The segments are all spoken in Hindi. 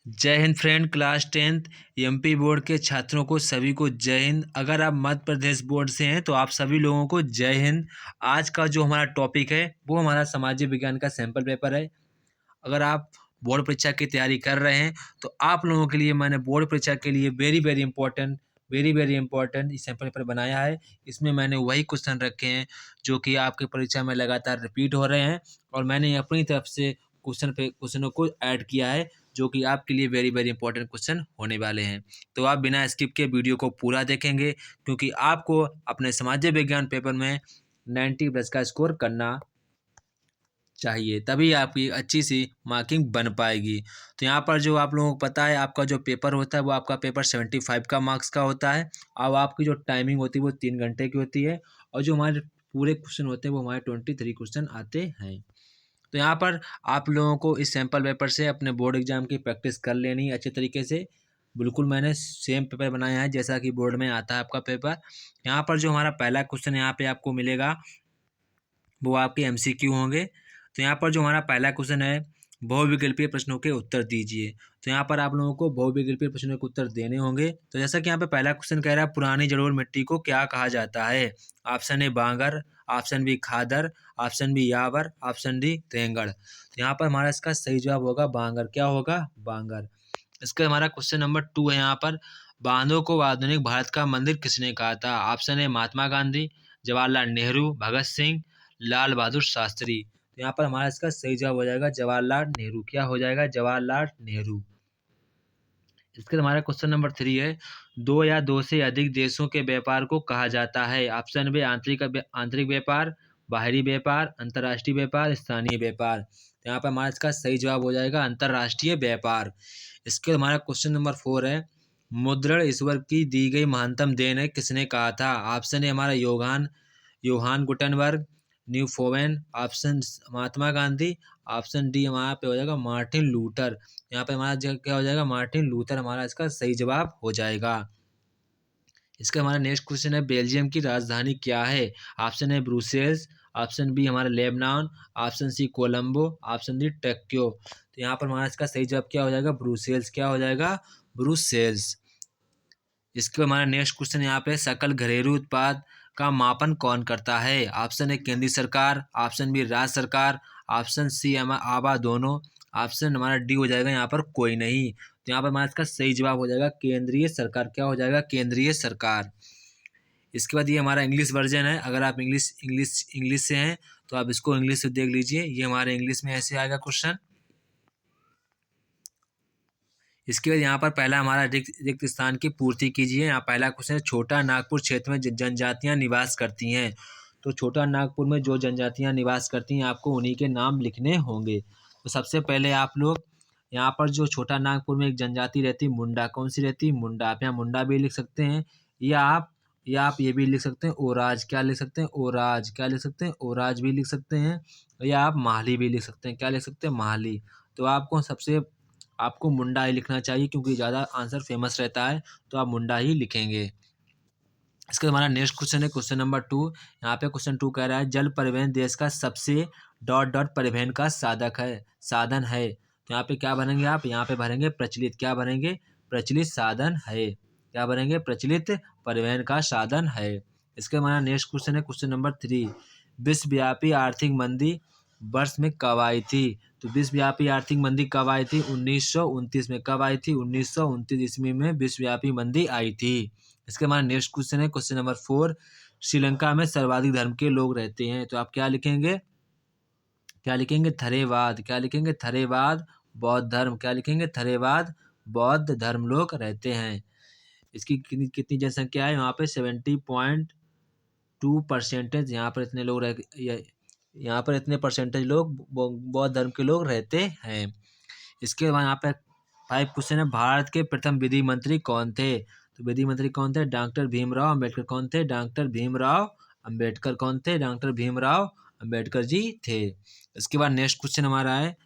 जय Hind friend. Class 10th MP board के छात्रों को सभी को जय हिंद। अगर आप मध्य प्रदेश बोर्ड से हैं तो आप सभी लोगों को जय हिंद। आज का जो हमारा टॉपिक है वो हमारा सामाजिक विज्ञान का सैंपल पेपर है। अगर आप बोर्ड परीक्षा की तैयारी कर रहे हैं तो आप लोगों के लिए मैंने बोर्ड परीक्षा के लिए वेरी वेरी इंपॉर्टेंट ये सैंपल पेपर बनाया है। इसमें मैंने वही क्वेश्चन रखे हैं जो कि आपकी परीक्षा में लगातार रिपीट हो रहे हैं और मैंने अपनी तरफ से क्वेश्चनों को ऐड किया है जो कि आपके लिए वेरी वेरी इंपॉर्टेंट क्वेश्चन होने वाले हैं। तो आप बिना स्किप के वीडियो को पूरा देखेंगे क्योंकि आपको अपने सामाजिक विज्ञान पेपर में 90+ का स्कोर करना चाहिए, तभी आपकी अच्छी सी मार्किंग बन पाएगी। तो यहाँ पर जो आप लोगों को पता है आपका जो पेपर होता है वो आपका पेपर 75 का मार्क्स का होता है। अब आपकी जो टाइमिंग होती है वो 3 घंटे की होती है और जो हमारे पूरे क्वेश्चन होते हैं वो हमारे 23 क्वेश्चन आते हैं। तो यहाँ पर आप लोगों को इस सैम्पल पेपर से अपने बोर्ड एग्जाम की प्रैक्टिस कर लेनी है अच्छे तरीके से। बिल्कुल मैंने सेम पेपर बनाया है जैसा कि बोर्ड में आता है आपका पेपर। यहाँ पर जो हमारा पहला क्वेश्चन यहाँ पे आपको मिलेगा वो आपके एमसीक्यू होंगे। तो यहाँ पर जो हमारा पहला क्वेश्चन है बहुविकल्पीय प्रश्नों के उत्तर दीजिए। तो यहाँ पर आप लोगों को बहुविकल्पीय प्रश्नों के उत्तर देने होंगे। तो जैसा कि यहाँ पे पहला क्वेश्चन कह रहा है पुरानी जलोढ़ मिट्टी को क्या कहा जाता है। Option A bangar, option B khadar, option B यावर, ऑप्शन डी रेंगड़। तो यहाँ पर हमारा इसका सही जवाब होगा बांगर। क्या होगा? बांगर। इसका हमारा क्वेश्चन नंबर 2 है यहाँ पर बांधों को आधुनिक भारत का मंदिर किसने कहा था। Option A Mahatma Gandhi, Jawaharlal Nehru, Bhagat Singh, Lal Bahadur Shastri. तो यहाँ पर हमारा इसका सही जवाब हो जाएगा जवाहरलाल नेहरू। क्या हो जाएगा? जवाहरलाल नेहरू। इसके हमारा क्वेश्चन नंबर 3 है दो या दो से अधिक देशों के व्यापार को कहा जाता है। ऑप्शन बी आंतरिक व्यापार, बाहरी व्यापार, अंतर्राष्ट्रीय व्यापार, स्थानीय व्यापार। तो यहाँ पर हमारा इसका सही जवाब हो जाएगा अंतर्राष्ट्रीय व्यापार। इसके हमारा क्वेश्चन नंबर 4 है मुद्रण ईश्वर की दी गई महानतम देन है किसने कहा था। ऑप्शन ए हमारा Yohan Gutenberg, न्यूफोवेन, option Mahatma Gandhi, option D हमारा पे हो जाएगा मार्टिन लूथर। यहाँ पे हमारा क्या हो जाएगा? मार्टिन लूथर हमारा इसका सही जवाब हो जाएगा। इसका हमारा नेक्स्ट क्वेश्चन है बेल्जियम की राजधानी क्या है। Option A Brussels, option B हमारा Lebanon, option C Colombo, option D Tokyo. तो यहाँ पर हमारा इसका सही जवाब क्या हो जाएगा? ब्रुसेल्स। क्या हो जाएगा? ब्रुसेल्स। इसके बाद हमारा नेक्स्ट क्वेश्चन यहाँ पे सकल घरेलू उत्पाद का मापन कौन करता है। ऑप्शन ए केंद्रीय सरकार, ऑप्शन बी राज्य सरकार, ऑप्शन सी आबा दोनों, ऑप्शन हमारा डी हो जाएगा यहाँ पर कोई नहीं। तो यहाँ पर हमारा इसका सही जवाब हो जाएगा केंद्रीय सरकार। क्या हो जाएगा? केंद्रीय सरकार। इसके बाद ये हमारा इंग्लिश वर्जन है। अगर आप इंग्लिश से हैं तो आप इसको इंग्लिश से देख लीजिए। ये हमारे इंग्लिश में ऐसे आएगा क्वेश्चन। इसके बाद यहाँ पर पहला हमारा रिक्त स्थान की पूर्ति कीजिए। यहाँ पहला क्वेश्चन है छोटा नागपुर क्षेत्र में जनजातियाँ निवास करती हैं। तो छोटा नागपुर में जो जनजातियाँ निवास करती हैं आपको उन्हीं के नाम लिखने होंगे। तो सबसे पहले आप लोग यहाँ पर जो छोटा नागपुर में एक जनजाति रहती है मुंडा। कौन सी रहती है? मुंडा। आप यहाँ मुंडा भी लिख सकते हैं या आप ये भी लिख सकते हैं ओराज। क्या लिख सकते हैं? ओराज। क्या लिख सकते हैं? ओराज भी लिख सकते हैं। या आप माहली भी लिख सकते हैं। क्या लिख सकते हैं? माहली। तो आपको मुंडा ही लिखना चाहिए क्योंकि ज़्यादा आंसर फेमस रहता है तो आप मुंडा ही लिखेंगे। इसका हमारा नेक्स्ट क्वेश्चन है क्वेश्चन नंबर 2। यहाँ पे क्वेश्चन 2 कह रहा है जल परिवहन देश का सबसे परिवहन का साधन है। तो यहाँ पे क्या भरेंगे आप? यहाँ पे भरेंगे प्रचलित। क्या भरेंगे? प्रचलित साधन है। क्या भरेंगे? प्रचलित परिवहन का साधन है। इसका हमारा नेक्स्ट क्वेश्चन है क्वेश्चन नंबर 3 विश्वव्यापी आर्थिक मंदी वर्ष में कब आई थी। तो विश्वव्यापी आर्थिक मंदी कब आई थी? 1929 में। कब आई थी? 1929 ईस्वी में विश्वव्यापी मंदी आई थी। इसके हमारा नेक्स्ट क्वेश्चन है क्वेश्चन नंबर 4 श्रीलंका में सर्वाधिक धर्म के लोग रहते हैं। तो आप क्या लिखेंगे? क्या लिखेंगे? थरेवाद। क्या लिखेंगे? थरेवाद बौद्ध धर्म। क्या लिखेंगे? थरेवाद बौद्ध धर्म लोग रहते हैं। इसकी कितनी जनसंख्या है? यहाँ पे 70.2% यहाँ पर इतने लोग यहाँ पर इतने परसेंटेज लोग बौद्ध धर्म के लोग रहते हैं। इसके बाद यहाँ पे 5 क्वेश्चन है भारत के प्रथम विधि मंत्री कौन थे। तो विधि मंत्री कौन थे? डॉक्टर भीमराव अम्बेडकर। कौन थे? डॉक्टर भीमराव अम्बेडकर। कौन थे? डॉक्टर भीमराव अम्बेडकर जी थे। इसके बाद नेक्स्ट क्वेश्चन हमारा है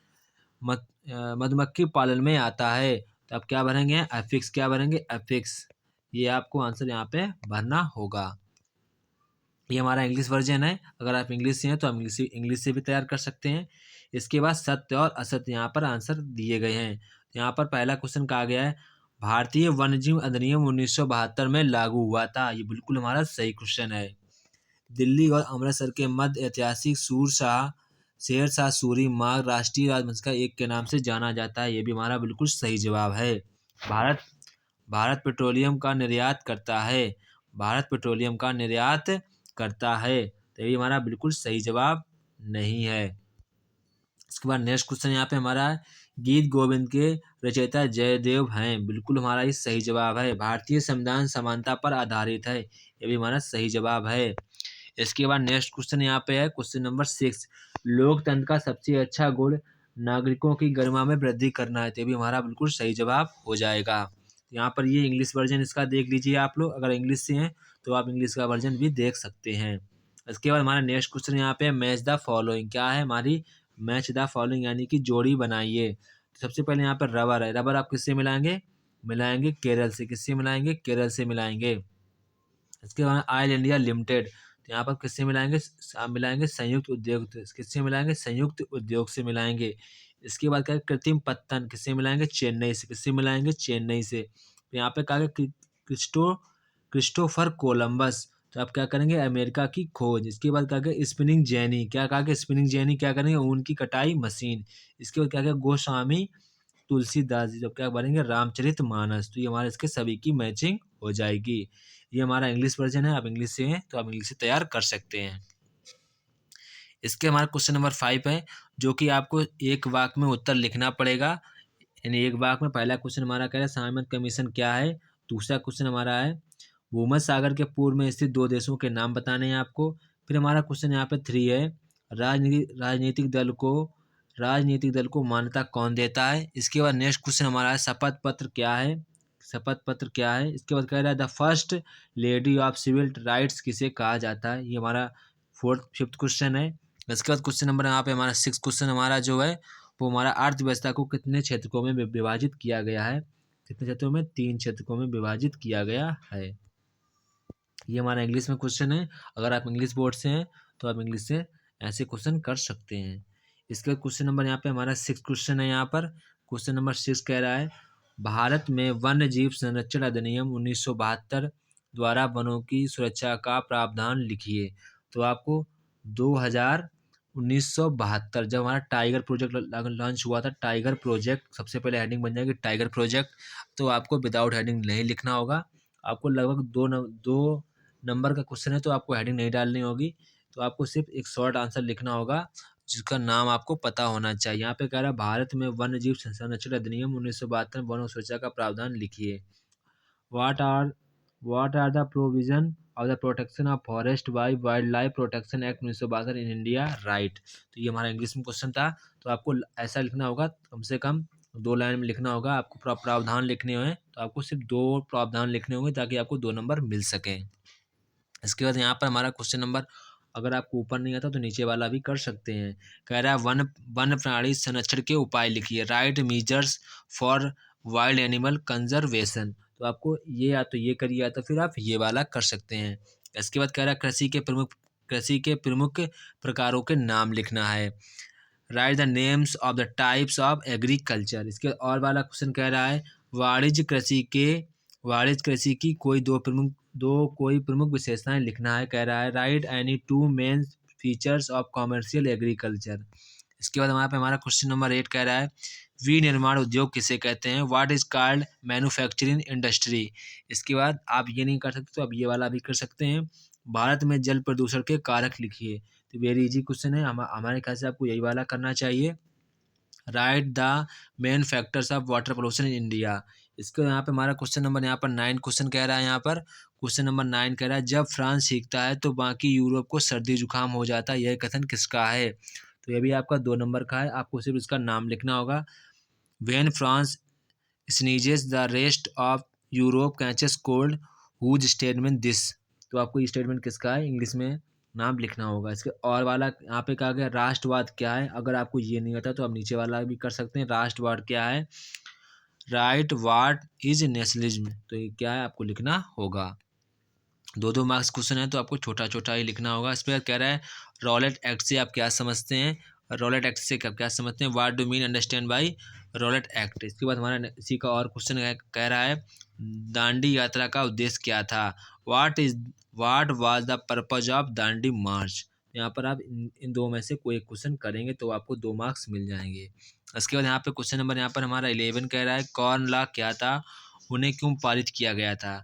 मधुमक्खी पालन में आता है। तो आप क्या भरेंगे? एफिक्स। क्या भरेंगे? एफिक्स। ये आपको आंसर यहाँ पे भरना होगा। ये हमारा इंग्लिश वर्जन है। अगर आप इंग्लिश से हैं तो हम इंग्लिश से भी तैयार कर सकते हैं। इसके बाद सत्य और असत्य यहाँ पर आंसर दिए गए हैं। तो यहाँ पर पहला क्वेश्चन कहा गया है भारतीय वन्यजीव अधिनियम 1972 में लागू हुआ था। ये बिल्कुल हमारा सही क्वेश्चन है। दिल्ली और अमृतसर के मध्य ऐतिहासिक शेर शाह सूरी मार्ग राष्ट्रीय राजवंश का एक के नाम से जाना जाता है। ये भी हमारा बिल्कुल सही जवाब है। भारत भारत पेट्रोलियम का निर्यात करता है। भारत पेट्रोलियम का निर्यात करता है, तो ये हमारा बिल्कुल सही जवाब नहीं है। इसके बाद नेक्स्ट क्वेश्चन यहाँ पे हमारा गीत गोविंद के रचयिता जयदेव हैं। बिल्कुल हमारा ये सही जवाब है। भारतीय संविधान समानता पर आधारित है। ये भी हमारा सही जवाब है। इसके बाद नेक्स्ट क्वेश्चन यहाँ पे है क्वेश्चन नंबर 6। लोकतंत्र का सबसे अच्छा गुण नागरिकों की गरिमा में वृद्धि करना है। तो ये भी हमारा बिल्कुल सही जवाब हो जाएगा। यहाँ पर ये इंग्लिश वर्जन इसका देख लीजिए आप लोग, अगर इंग्लिश से हैं तो आप इंग्लिश का वर्जन भी देख सकते हैं। इसके बाद हमारा नेक्स्ट क्वेश्चन यहाँ पे मैच द फॉलोइंग। क्या है हमारी मैच द फॉलोइंग, यानी कि जोड़ी बनाइए। तो सबसे पहले यहाँ पर रबर है। रबर आप किससे मिलाएंगे? मिलाएंगे केरल से। किससे मिलाएंगे? केरल से मिलाएंगे। इसके बाद ऑयल इंडिया लिमिटेड, तो यहाँ पर किससे मिलाएंगे? आप मिलाएंगे संयुक्त उद्योग। किससे मिलाएंगे? संयुक्त उद्योग से मिलाएंगे। इसके बाद क्या है? कृत्रिम पत्तन किससे मिलाएंगे? चेन्नई से। किससे मिलाएंगे? चेन्नई से। तो यहाँ पे कहा गया क्रिस्टोफर कोलंबस, तो आप क्या करेंगे? अमेरिका की खोज। इसके बाद क्या गया? Spinning jenny. क्या कहा गया? स्पिनिंग जेनी क्या करेंगे? ऊन की कटाई मशीन। इसके बाद क्या गया? गोस्वामी तुलसीदास जी, जब क्या बनेंगे? रामचरित मानस। तो ये हमारे इसके सभी की मैचिंग हो जाएगी। ये हमारा इंग्लिश वर्जन है। आप इंग्लिश से हैं तो आप इंग्लिश से तैयार कर सकते हैं। इसके हमारा क्वेश्चन नंबर 5 है, जो कि आपको एक वाक्य में उत्तर लिखना पड़ेगा। यानी एक वाक्य में पहला क्वेश्चन हमारा कह रहा है सामंत कमीशन क्या है। दूसरा क्वेश्चन हमारा है भूमध्य सागर के पूर्व में स्थित 2 देशों के नाम बताने हैं आपको। फिर हमारा क्वेश्चन यहाँ पे 3 है राजनीतिक दल को मान्यता कौन देता है। इसके बाद नेक्स्ट क्वेश्चन हमारा है शपथ पत्र क्या है। शपथ पत्र क्या है। इसके बाद कह रहा है the first lady of civil rights किसे कहा जाता है। ये हमारा फिफ्थ क्वेश्चन है। इसके बाद क्वेश्चन नंबर यहाँ पे हमारा 6 क्वेश्चन हमारा जो है वो हमारा अर्थव्यवस्था को कितने क्षेत्रों में विभाजित किया गया है। कितने क्षेत्रों में? 3 क्षेत्रों में विभाजित किया गया है। ये हमारा इंग्लिश में क्वेश्चन है। अगर आप इंग्लिश बोर्ड से हैं तो आप इंग्लिश से ऐसे क्वेश्चन कर सकते हैं। इसके क्वेश्चन नंबर यहाँ पे हमारा 6 क्वेश्चन है। यहाँ पर क्वेश्चन नंबर 6 कह रहा है भारत में वन्य जीव संरक्षण अधिनियम 1972 द्वारा वनों की सुरक्षा का प्रावधान लिखिए। तो आपको 1972 जब हमारा टाइगर प्रोजेक्ट लॉन्च हुआ था, टाइगर प्रोजेक्ट, सबसे पहले हेडिंग बन जाएगी टाइगर प्रोजेक्ट। तो आपको विदाउट हेडिंग नहीं लिखना होगा। आपको लगभग दो नंबर का क्वेश्चन है तो आपको हेडिंग नहीं डालनी होगी। तो आपको सिर्फ एक शॉर्ट आंसर लिखना होगा जिसका नाम आपको पता होना चाहिए। यहाँ पे कह रहा है भारत में वन्य जीव संरक्षण अधिनियम 1972 वन सुरक्षा का प्रावधान लिखिए। What are the provision of the protection of forest by wildlife protection act 1962 in India write. तो ये हमारा इंग्लिश में क्वेश्चन था। तो आपको ऐसा लिखना होगा, कम से कम 2 लाइन में लिखना होगा। आपको प्रावधान लिखने हैं तो आपको सिर्फ 2 प्रावधान लिखने होंगे ताकि आपको 2 नंबर मिल सकें। इसके बाद यहाँ पर हमारा क्वेश्चन नंबर, अगर आपको ऊपर नहीं आता तो नीचे वाला भी कर सकते हैं। कह रहा है वन प्राणी संरक्षण के उपाय लिखिए। Right measures for wild animal conservation. तो आपको ये या तो ये करिए या तो फिर आप ये वाला कर सकते हैं। इसके बाद कह रहा है कृषि के प्रमुख प्रकारों के नाम लिखना है। Right the names of the types of agriculture. इसके और वाला क्वेश्चन कह रहा है वाणिज्य कृषि की कोई प्रमुख विशेषताएं लिखना है। कह रहा है right any 2 main features of commercial agriculture. इसके बाद हमारे पे हमारा क्वेश्चन नंबर 8 कह रहा है विनिर्माण उद्योग किसे कहते हैं। What is called manufacturing industry. इसके बाद आप ये नहीं कर सकते तो आप ये वाला भी कर सकते हैं। भारत में जल प्रदूषण के कारक लिखिए। तो वेरी इजी क्वेश्चन है। हमारे ख्याल से आपको यही वाला करना चाहिए। Right the main factors of water pollution in India. इसको यहाँ पे हमारा क्वेश्चन नंबर यहाँ पर 9 क्वेश्चन कह रहा है। यहाँ पर क्वेश्चन नंबर 9 कह रहा है जब फ्रांस सीखता है तो बाकी यूरोप को सर्दी जुकाम हो जाता है, यह कथन किसका है। तो ये भी आपका 2 नंबर का है। आपको सिर्फ इसका नाम लिखना होगा। When France sneezes the rest of Europe catches cold whose statement this. तो आपको ये स्टेटमेंट किसका है इंग्लिश में नाम लिखना होगा। इसके और वाला यहाँ पे कहा गया राष्ट्रवाद क्या है। अगर आपको ये नहीं आता तो आप नीचे वाला भी कर सकते हैं। राष्ट्रवाद क्या है। Right what is nationalism. तो ये क्या है आपको लिखना होगा। 2 मार्क्स क्वेश्चन है तो आपको छोटा छोटा ही लिखना होगा। इस पर कह रहा है रॉलेट एक्ट से आप क्या समझते हैं। रॉलेट एक्ट से आप क्या समझते हैं। What do mean understand by Rowlatt act. इसके बाद हमारा इसी का और क्वेश्चन कह रहा है दांडी यात्रा का उद्देश्य क्या था। What was the purpose of Dandi march. यहाँ पर आप इन दो में से कोई एक क्वेश्चन करेंगे तो आपको 2 मार्क्स मिल जाएंगे। इसके बाद यहाँ पे क्वेश्चन नंबर यहाँ पर हमारा 11 कह रहा है कॉर्न लॉ क्या था, उन्हें क्यों पारित किया गया था।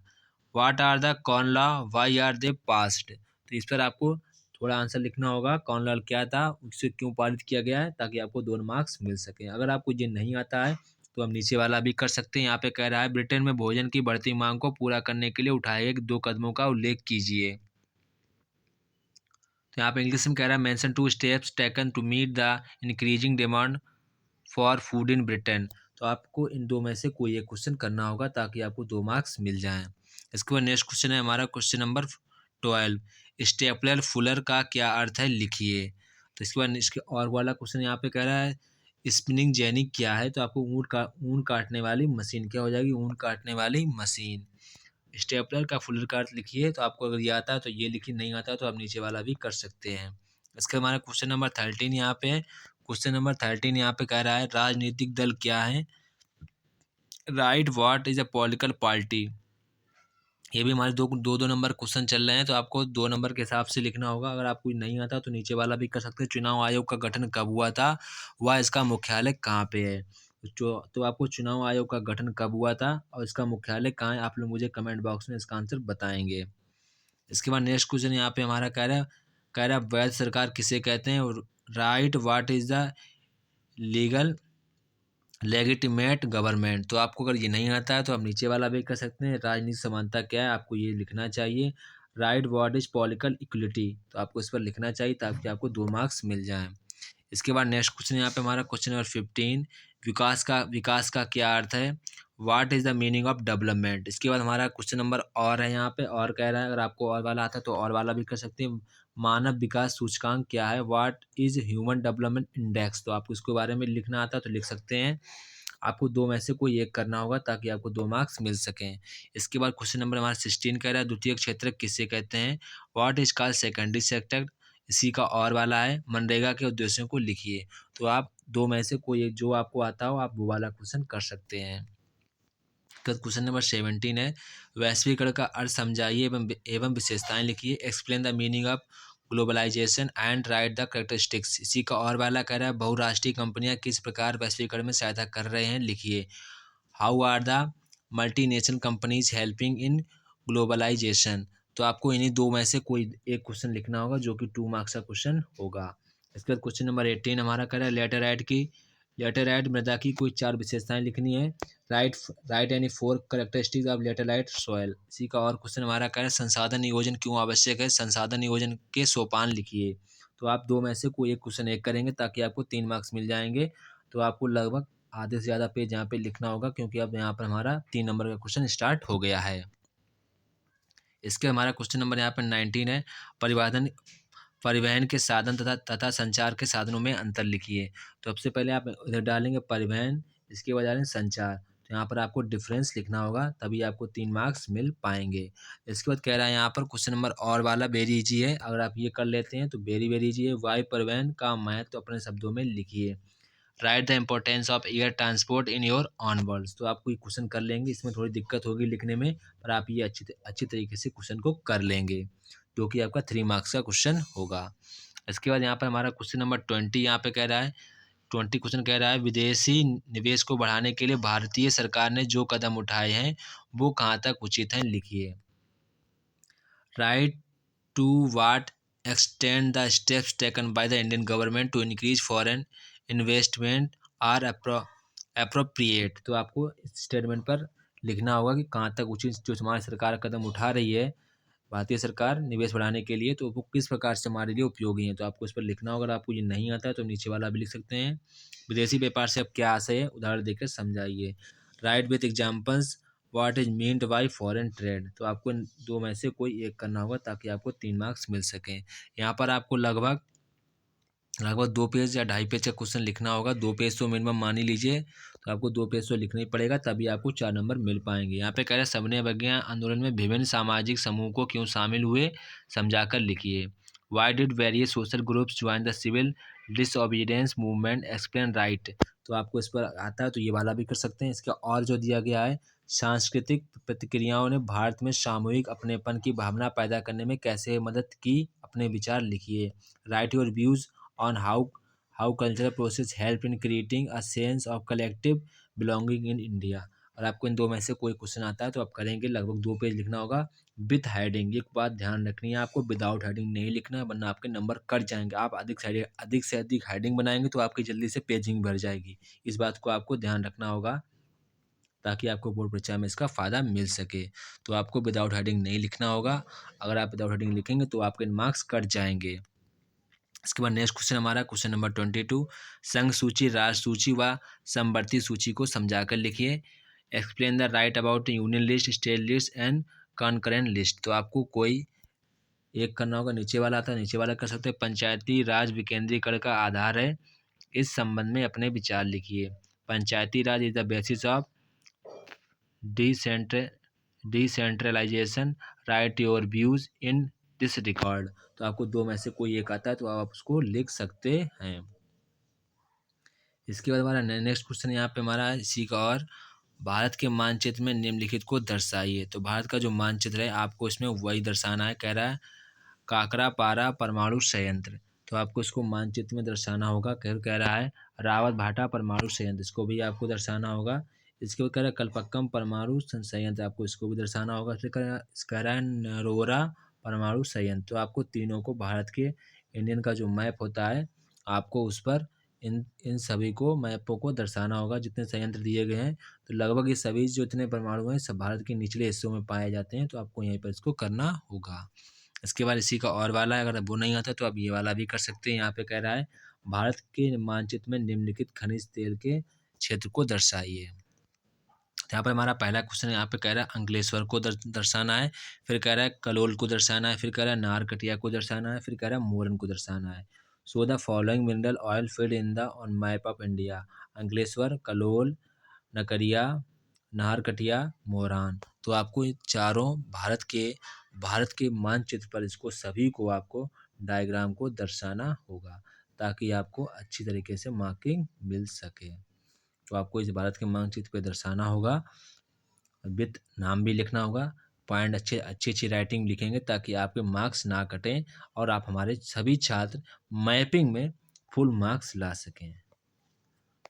What are the corn law, why are they passed. तो इस पर आपको थोड़ा आंसर लिखना होगा, कॉर्न लॉ क्या था, उसे क्यों पारित किया गया है, ताकि आपको 2 मार्क्स मिल सके। अगर आपको ये नहीं आता है तो हम नीचे वाला भी कर सकते हैं। यहाँ पे कह रहा है ब्रिटेन में भोजन की बढ़ती मांग को पूरा करने के लिए उठाए गए 2 कदमों का उल्लेख कीजिए। तो यहाँ पे इंग्लिश में कह रहा है mention 2 steps taken to meet the increasing demand for food in Britain. तो आपको इन दो में से कोई एक क्वेश्चन करना होगा ताकि आपको 2 मार्क्स मिल जाएं। इसके बाद नेक्स्ट क्वेश्चन है हमारा क्वेश्चन नंबर 12, स्टेपलर फुलर का क्या अर्थ है लिखिए। तो इसके बाद इसके और वाला क्वेश्चन यहाँ पे कह रहा है स्पिनिंग जेनी क्या है। तो आपको ऊन काटने वाली मशीन क्या हो जाएगी, ऊन काटने वाली मशीन। स्टेपलर का फुलर का अर्थ लिखिए। तो आपको अगर ये आता है तो ये लिखिए, नहीं आता तो आप नीचे वाला भी कर सकते हैं। इसके हमारा क्वेश्चन नंबर 13 यहाँ पे है। क्वेश्चन नंबर 13 यहाँ पे कह रहा है राजनीतिक दल क्या है। Right what is a political party. ये भी हमारे दो नंबर क्वेश्चन चल रहे हैं, तो आपको 2 नंबर के हिसाब से लिखना होगा। अगर आपको नहीं आता तो नीचे वाला भी कर सकते हैं। चुनाव आयोग का गठन कब हुआ था, वह इसका मुख्यालय कहाँ पे है। तो आपको चुनाव आयोग का गठन कब हुआ था और इसका मुख्यालय कहाँ है, आप लोग मुझे कमेंट बॉक्स में इसका आंसर बताएंगे। इसके बाद नेक्स्ट क्वेश्चन यहाँ पे हमारा कह रहा है वैध सरकार किसे कहते हैं। Right what is the legal लेगिटिमेट government. तो आपको अगर ये नहीं आता है तो आप नीचे वाला भी कर सकते हैं। राजनीतिक समानता क्या है, आपको ये लिखना चाहिए। Right what is political equality, तो आपको इस पर लिखना चाहिए ताकि आपको 2 मार्क्स मिल जाएं। इसके बाद नेक्स्ट क्वेश्चन यहाँ पे हमारा क्वेश्चन नंबर 15, विकास का क्या अर्थ है। What is the meaning of development. इसके बाद हमारा क्वेश्चन नंबर और है यहाँ पे, और कह रहा है अगर आपको और वाला आता है तो और वाला भी कर सकते हैं। मानव विकास सूचकांक क्या है। What is human development index. तो आपको इसके बारे में लिखना आता है तो लिख सकते हैं। आपको 2 में से कोई एक करना होगा ताकि आपको 2 मार्क्स मिल सकें। इसके बाद क्वेश्चन नंबर हमारा 16 कह रहा है द्वितीय क्षेत्र किसे कहते हैं। What is called secondary sector. इसी का और वाला है मनरेगा के उद्देश्यों को लिखिए। तो आप 2 में से कोई एक जो आपको आता हो आप वो वाला क्वेश्चन कर सकते हैं। तो क्वेश्चन नंबर 17 है वैश्वीकरण का अर्थ समझाइए एवं विशेषताएं लिखिए। Explain the meaning of globalisation and write the characteristics. इसी का और वाला कह रहा है बहुराष्ट्रीय कंपनियां किस प्रकार वैश्वीकरण में सहायता कर रहे हैं लिखिए। How are the multinational companies helping in globalisation. तो आपको इन्हीं 2 में से कोई एक क्वेश्चन लिखना होगा जो कि 2 मार्क्स का क्वेश्चन होगा। इसके बाद क्वेश्चन नंबर 18 हमारा कह रहा है लेटेराइट मृदा की कोई 4 विशेषताएं लिखनी है। Right right any 4 characteristics of laterite soil. इसी का और क्वेश्चन हमारा कह रहा है संसाधन नियोजन क्यों आवश्यक है। संसाधन नियोजन के सोपान लिखिए। तो आप 2 में से कोई एक क्वेश्चन एक करेंगे ताकि आपको 3 मार्क्स मिल जाएंगे। तो आपको लगभग आधे से ज़्यादा पेज यहाँ पे लिखना होगा क्योंकि अब यहाँ पर हमारा 3 नंबर का क्वेश्चन स्टार्ट हो गया है। इसके हमारा क्वेश्चन नंबर यहाँ पर 19 है परिवहन के साधन तथा संचार के साधनों में अंतर लिखिए। तो सबसे पहले आप इधर डालेंगे परिवहन, इसके बाद डालेंगे संचार। तो यहाँ पर आपको डिफरेंस लिखना होगा तभी आपको 3 मार्क्स मिल पाएंगे। इसके बाद कह रहा है यहाँ पर क्वेश्चन नंबर और वाला वेरी इजी है, अगर आप ये कर लेते हैं तो वेरी इजी है। वायु परिवहन का महत्व तो अपने शब्दों में लिखिए। Right the importance of air transport in your on words. तो आपको ये क्वेश्चन कर लेंगे, इसमें थोड़ी दिक्कत होगी लिखने में पर आप ये अच्छी तरीके से क्वेश्चन को कर लेंगे जो कि आपका 3 मार्क्स का क्वेश्चन होगा। इसके बाद यहाँ पर हमारा क्वेश्चन नंबर 20 यहाँ पे कह रहा है 20 क्वेश्चन कह रहा है विदेशी निवेश को बढ़ाने के लिए भारतीय सरकार ने जो कदम उठाए हैं वो कहाँ तक उचित हैं लिखिए। Write to what extend the steps taken by the Indian government to increase foreign investment are appropriate। तो आपको इस स्टेटमेंट पर लिखना होगा कि कहाँ तक उचित जो हमारी सरकार कदम उठा रही है भारतीय सरकार निवेश बढ़ाने के लिए तो वो किस प्रकार से हमारे लिए उपयोगी है। तो आपको इस पर लिखना होगा। अगर आपको ये नहीं आता है तो नीचे वाला भी लिख सकते हैं। विदेशी व्यापार से अब क्या आशय है उदाहरण देकर समझाइए। Right with examples what is meant by foreign trade. तो आपको 2 में से कोई एक करना होगा ताकि आपको 3 मार्क्स मिल सकें। यहाँ पर आपको लगभग 2 पेज या 2.5 पेज का क्वेश्चन लिखना होगा। 2 पेज तो मिनिमम मान ही लीजिए, तो आपको 2 पेज तो लिखना ही पड़ेगा तभी आपको 4 नंबर मिल पाएंगे। यहाँ पे कह रहे हैं सबने अवज्ञा आंदोलन में विभिन्न सामाजिक समूह को क्यों शामिल हुए समझाकर लिखिए। Why did various social groups join the civil disobedience movement explain write. तो आपको इस पर आता है तो ये वाला भी कर सकते हैं। इसका और जो दिया गया है, सांस्कृतिक प्रतिक्रियाओं ने भारत में सामूहिक अपनेपन की भावना पैदा करने में कैसे मदद की, अपने विचार लिखिए। Right your views on how cultural process help in creating a sense of collective belonging in India. और आपको इन दो में से कोई क्वेश्चन आता है तो आप करेंगे, लगभग 2 पेज लिखना होगा विथ हेडिंग। एक बात ध्यान रखनी है आपको, विदाउट हेडिंग नहीं लिखना है, वरना आपके नंबर कट जाएंगे। आप अधिक से अधिक हेडिंग बनाएंगे तो आपकी जल्दी से पेजिंग भर जाएगी। इस बात को आपको ध्यान रखना होगा ताकि आपको बोर्ड परीक्षा में इसका फ़ायदा मिल सके। तो आपको विदाउट हेडिंग नहीं लिखना होगा। अगर आप विदाउट हेडिंग लिखेंगे तो आपके मार्क्स कट जाएंगे। इसके बाद नेक्स्ट क्वेश्चन हमारा क्वेश्चन नंबर 22, संघ सूची, राज सूची व समवर्ती सूची को समझाकर लिखिए। Explain the right about union list, state list and concurrent list. तो आपको कोई एक करना होगा, नीचे वाला आता है नीचे वाला कर सकते हैं। पंचायती राज विकेंद्रीकरण का आधार है, इस संबंध में अपने विचार लिखिए। Panchayati Raj is the basis of decentralisation, right your views in this record. तो आपको दो में से कोई एक आता है तो आप उसको लिख सकते हैं। इसके बाद हमारा नेक्स्ट क्वेश्चन यहाँ पे हमारा है, इसी का और भारत के मानचित्र में निम्नलिखित को दर्शाइए। तो भारत का जो मानचित्र है आपको इसमें वही दर्शाना है। कह रहा है काकरापारा परमाणु संयंत्र, तो आपको इसको मानचित्र में दर्शाना होगा। कह रहा है रावत भाटा परमाणु संयंत्र, इसको भी आपको दर्शाना होगा। इसके बाद कह रहा है कलपक्कम परमाणु संयंत्र, आपको इसको भी दर्शाना होगा। फिर कह रहा है नरोरा परमाणु संयंत्र। तो आपको तीनों को, भारत के इंडियन का जो मैप होता है आपको उस पर इन सभी को, मैपों को दर्शाना होगा जितने संयंत्र दिए गए हैं। तो लगभग ये सभी जो इतने परमाणु हैं सब भारत के निचले हिस्सों में पाए जाते हैं। तो आपको यहीं पर इसको करना होगा। इसके बाद इसी का और वाला है, अगर वो नहीं आता तो आप ये वाला भी कर सकते हैं। यहाँ पे कह रहा है भारत के मानचित्र में निम्नलिखित खनिज तेल के क्षेत्र को दर्शाइए। यहाँ पर हमारा पहला क्वेश्चन यहाँ पे कह रहा है अंकलेश्वर को दर्शाना है। फिर कह रहा है कलोल को दर्शाना है। फिर कह रहा है नारकटिया को दर्शाना है। फिर कह रहा है मोरन को दर्शाना है। So the following mineral oil field in the on map of India, Ankleshwar, Kalol, Nakaria, Naharkatiya, Moran. तो आपको ये चारों भारत के मानचित्र पर इसको सभी को आपको डायग्राम को दर्शाना होगा ताकि आपको अच्छी तरीके से मार्किंग मिल सके। तो आपको इस भारत के मानचित्र पे दर्शाना होगा, विथ नाम भी लिखना होगा। पॉइंट अच्छी अच्छी राइटिंग लिखेंगे ताकि आपके मार्क्स ना कटें और आप हमारे सभी छात्र मैपिंग में फुल मार्क्स ला सकें।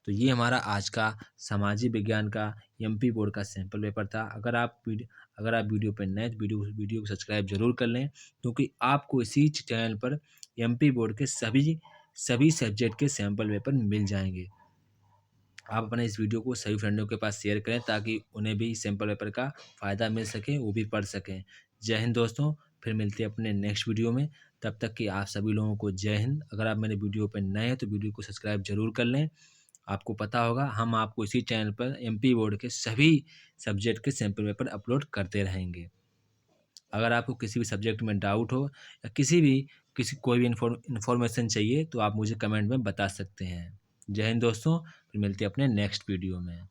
तो ये हमारा आज का सामाजिक विज्ञान का एमपी बोर्ड का सैंपल पेपर था। अगर आप वीडियो पर नए तो वीडियो को सब्सक्राइब जरूर कर लें, क्योंकि आपको इसी चैनल पर एमपी बोर्ड के सभी सब्जेक्ट के सैंपल पेपर मिल जाएंगे। आप अपने इस वीडियो को सभी फ्रेंडों के पास शेयर करें ताकि उन्हें भी सैंपल पेपर का फ़ायदा मिल सके, वो भी पढ़ सकें। जय हिंद दोस्तों, फिर मिलते हैं अपने नेक्स्ट वीडियो में। तब तक कि आप सभी लोगों को जय हिंद। अगर आप मेरे वीडियो पर नए हैं तो वीडियो को सब्सक्राइब जरूर कर लें। आपको पता होगा हम आपको इसी चैनल पर एमपी बोर्ड के सभी सब्जेक्ट के सैंपल पेपर अपलोड करते रहेंगे। अगर आपको किसी भी सब्जेक्ट में डाउट हो या कोई भी इन्फॉर्मेशन चाहिए तो आप मुझे कमेंट में बता सकते हैं। जय हिंद दोस्तों, फिर मिलते हैं अपने नेक्स्ट वीडियो में।